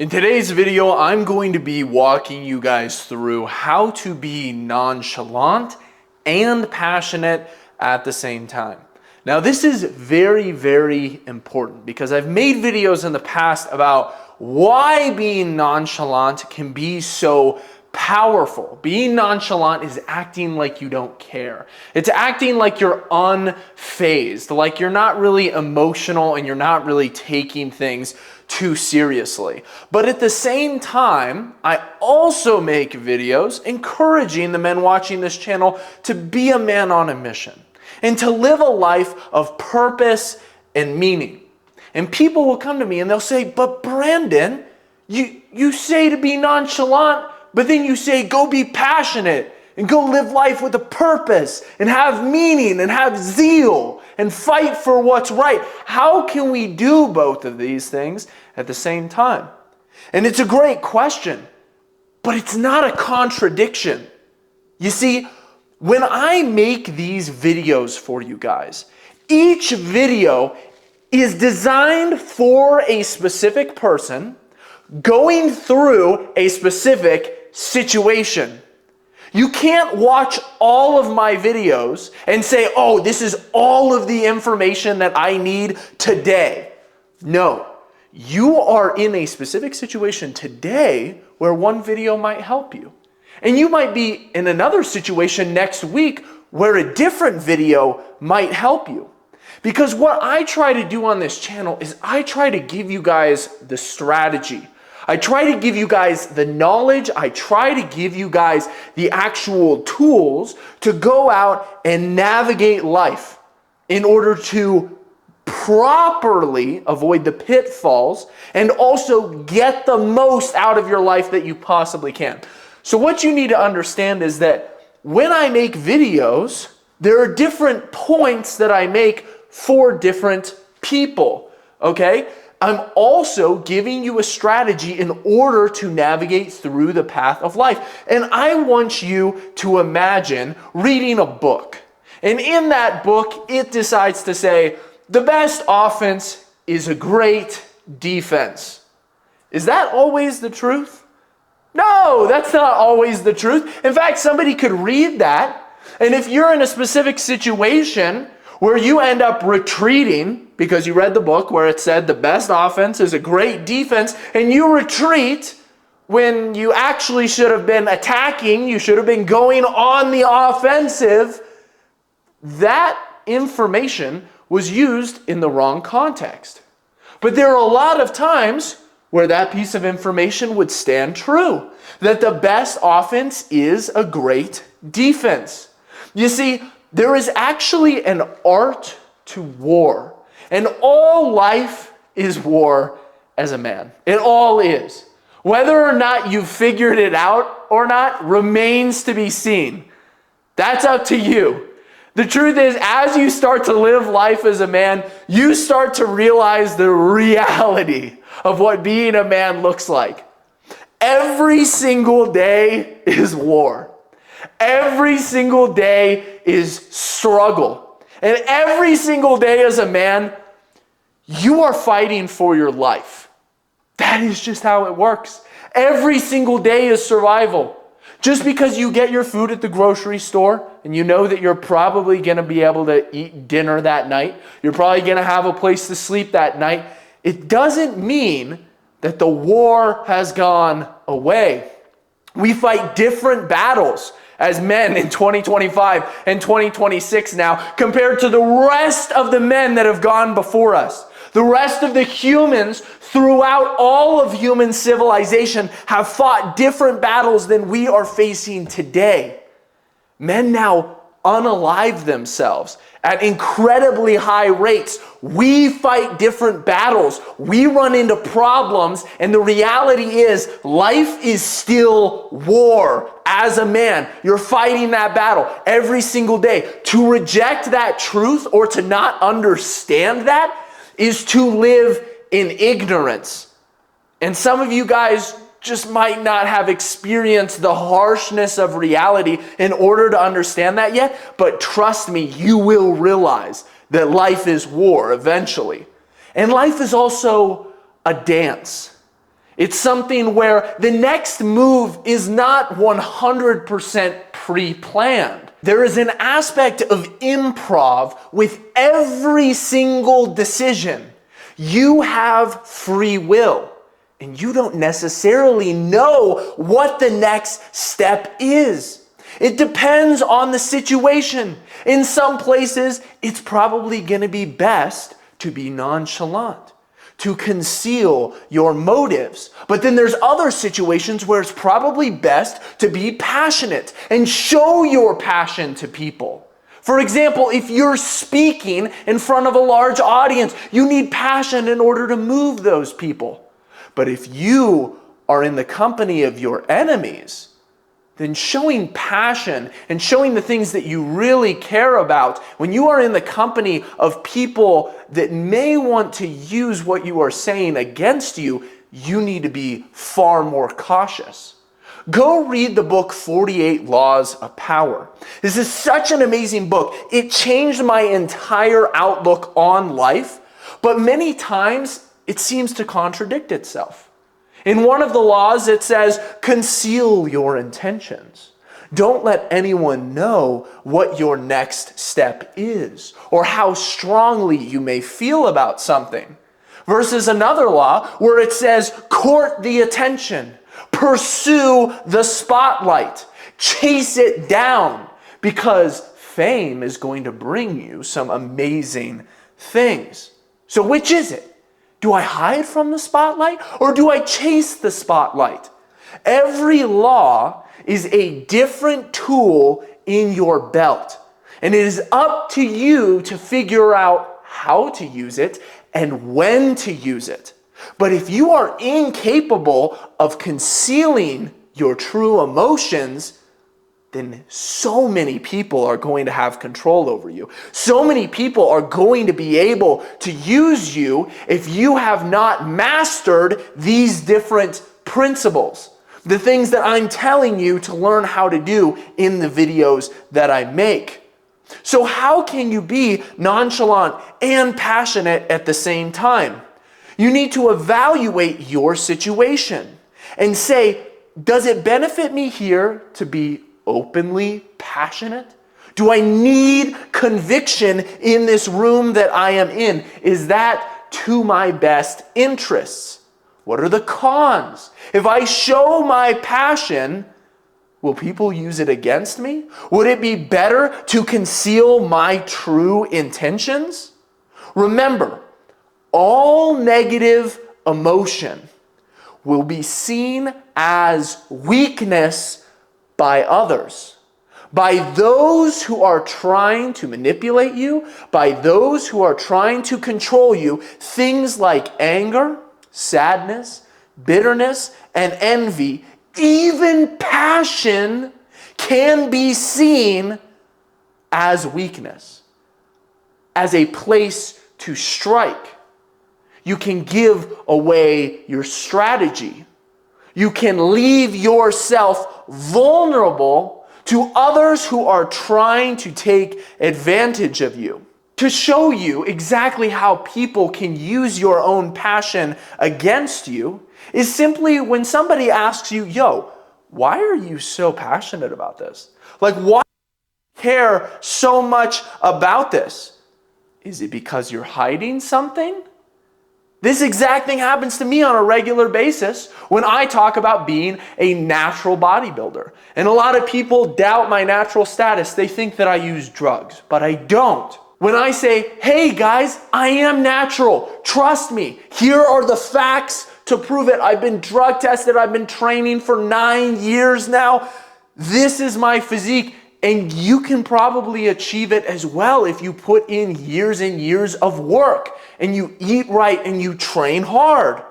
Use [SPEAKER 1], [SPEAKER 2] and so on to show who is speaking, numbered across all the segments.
[SPEAKER 1] In today's video, I'm going to be walking you guys through how to be nonchalant and passionate at the same time. Now, this is very, very important because I've made videos in the past about why being nonchalant can be so powerful. Being nonchalant is acting like you don't care. It's acting like you're unfazed, like you're not really emotional and you're not really taking things too seriously. But at the same time, I also make videos encouraging the men watching this channel to be a man on a mission and to live a life of purpose and meaning. And people will come to me and they'll say, but Brandon, you say to be nonchalant, but then you say go be passionate and go live life with a purpose and have meaning and have zeal and fight for what's right. How can we do both of these things at the same time? And it's a great question, but it's not a contradiction. You see, when I make these videos for you guys, each video is designed for a specific person going through a specific situation. You can't watch all of my videos and say, oh, this is all of the information that I need today. No, you are in a specific situation today where one video might help you. And you might be in another situation next week where a different video might help you. Because what I try to do on this channel is I try to give you guys the strategy. I try to give you guys the knowledge. I try to give you guys the actual tools to go out and navigate life in order to properly avoid the pitfalls and also get the most out of your life that you possibly can. So what you need to understand is that when I make videos, there are different points that I make for different people, okay? I'm also giving you a strategy in order to navigate through the path of life. And I want you to imagine reading a book. And in that book, it decides to say, the best offense is a great defense. Is that always the truth? No, that's not always the truth. In fact, somebody could read that, and if you're in a specific situation where you end up retreating because you read the book where it said the best offense is a great defense, and you retreat when you actually should have been attacking, you should have been going on the offensive, that information was used in the wrong context. But there are a lot of times where that piece of information would stand true, that the best offense is a great defense. You see, there is actually an art to war, and all life is war as a man. It all is. Whether or not you've figured it out or not remains to be seen. That's up to you. The truth is, as you start to live life as a man, you start to realize the reality of what being a man looks like. Every single day is war. Every single day is struggle. And every single day as a man, you are fighting for your life. That is just how it works. Every single day is survival. Just because you get your food at the grocery store and you know that you're probably going to be able to eat dinner that night, you're probably going to have a place to sleep that night, it doesn't mean that the war has gone away. We fight different battles as men in 2025 and 2026 now compared to the rest of the men that have gone before us. The rest of the humans throughout all of human civilization have fought different battles than we are facing today. Men now unalive themselves at incredibly high rates. We fight different battles. We run into problems, and the reality is life is still war. As a man, you're fighting that battle every single day. To reject that truth or to not understand that is to live in ignorance. And some of you guys just might not have experienced the harshness of reality in order to understand that yet, but trust me, you will realize that life is war eventually. And life is also a dance. It's something where the next move is not 100% pre-planned. There is an aspect of improv with every single decision. You have free will, and you don't necessarily know what the next step is. It depends on the situation. In some places, it's probably going to be best to be nonchalant, to conceal your motives. But then there's other situations where it's probably best to be passionate and show your passion to people. For example, if you're speaking in front of a large audience, you need passion in order to move those people. But if you are in the company of your enemies, then showing passion and showing the things that you really care about, when you are in the company of people that may want to use what you are saying against you, you need to be far more cautious. Go read the book 48 Laws of Power. This is such an amazing book. It changed my entire outlook on life, but many times it seems to contradict itself. In one of the laws, it says, conceal your intentions. Don't let anyone know what your next step is or how strongly you may feel about something. Versus another law where it says, court the attention, pursue the spotlight, chase it down, because fame is going to bring you some amazing things. So which is it? Do I hide from the spotlight or do I chase the spotlight? Every law is a different tool in your belt, and it is up to you to figure out how to use it and when to use it. But if you are incapable of concealing your true emotions, then so many people are going to have control over you. So many people are going to be able to use you if you have not mastered these different principles. The things that I'm telling you to learn how to do in the videos that I make. So how can you be nonchalant and passionate at the same time? You need to evaluate your situation and say, does it benefit me here to be openly passionate? Do I need conviction in this room that I am in? Is that to my best interests? What are the cons? If I show my passion, will people use it against me? Would it be better to conceal my true intentions? Remember, all negative emotion will be seen as weakness by others, by those who are trying to manipulate you, by those who are trying to control you. Things like anger, sadness, bitterness, and envy, even passion, can be seen as weakness, as a place to strike. You can give away your strategy. You can leave yourself vulnerable to others who are trying to take advantage of you. To show you exactly how people can use your own passion against you is simply when somebody asks you, yo, why are you so passionate about this? Like, why do you care so much about this? Is it because you're hiding something? This exact thing happens to me on a regular basis when I talk about being a natural bodybuilder. And a lot of people doubt my natural status. They think that I use drugs, but I don't. When I say, hey guys, I am natural, trust me, here are the facts to prove it. I've been drug tested, I've been training for 9 years now. This is my physique. And you can probably achieve it as well if you put in years and years of work and you eat right and you train hard.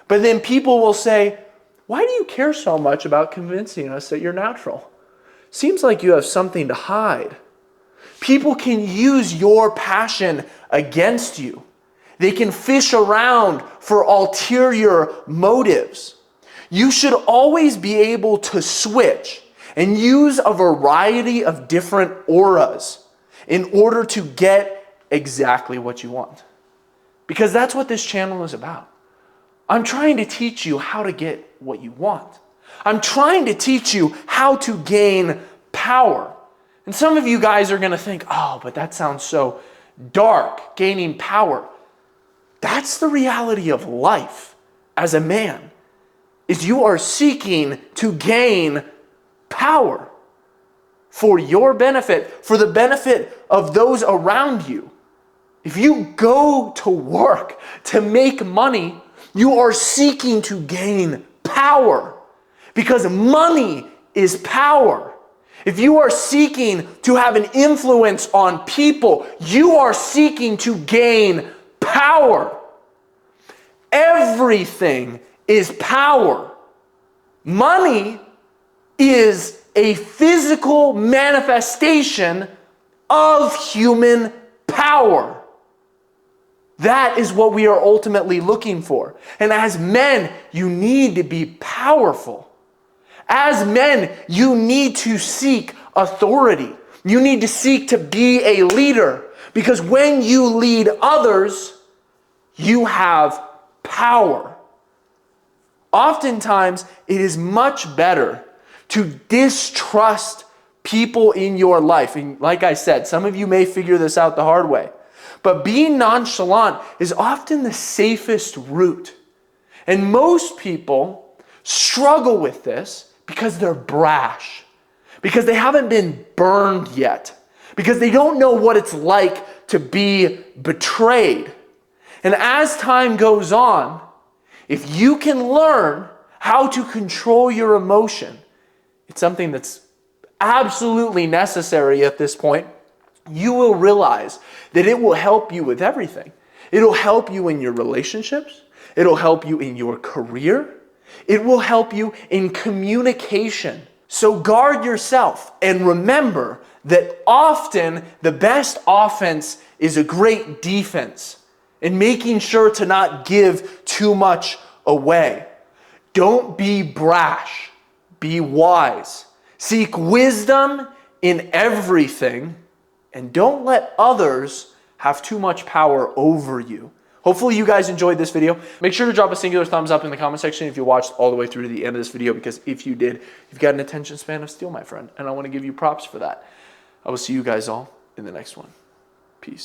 [SPEAKER 1] But then people will say, why do you care so much about convincing us that you're natural? Seems like you have something to hide. People can use your passion against you. They can fish around for ulterior motives. You should always be able to switch and use a variety of different auras in order to get exactly what you want. Because that's what this channel is about. I'm trying to teach you how to get what you want. I'm trying to teach you how to gain power. And some of you guys are going to think, oh, but that sounds so dark, gaining power. That's the reality of life as a man, is you are seeking to gain power for your benefit, for the benefit of those around you. If you go to work to make money, you are seeking to gain power because money is power. If you are seeking to have an influence on people, you are seeking to gain power. Everything is power. Money is a physical manifestation of human power. That is what we are ultimately looking for. And as men, you need to be powerful. As men, you need to seek authority. You need to seek to be a leader. Because when you lead others, you have power. Oftentimes, it is much better to distrust people in your life. And like I said, some of you may figure this out the hard way. But being nonchalant is often the safest route. And most people struggle with this because they're brash, because they haven't been burned yet, because they don't know what it's like to be betrayed. And as time goes on, if you can learn how to control your emotion, it's something that's absolutely necessary at this point. You will realize that it will help you with everything. It'll help you in your relationships. It'll help you in your career. It will help you in communication. So guard yourself and remember that often the best offense is a great defense, and making sure to not give too much away. Don't be brash. Be wise. Seek wisdom in everything, and don't let others have too much power over you. Hopefully you guys enjoyed this video. Make sure to drop a singular thumbs up in the comment section if you watched all the way through to the end of this video, because if you did, you've got an attention span of steel, my friend, and I want to give you props for that. I will see you guys all in the next one. Peace.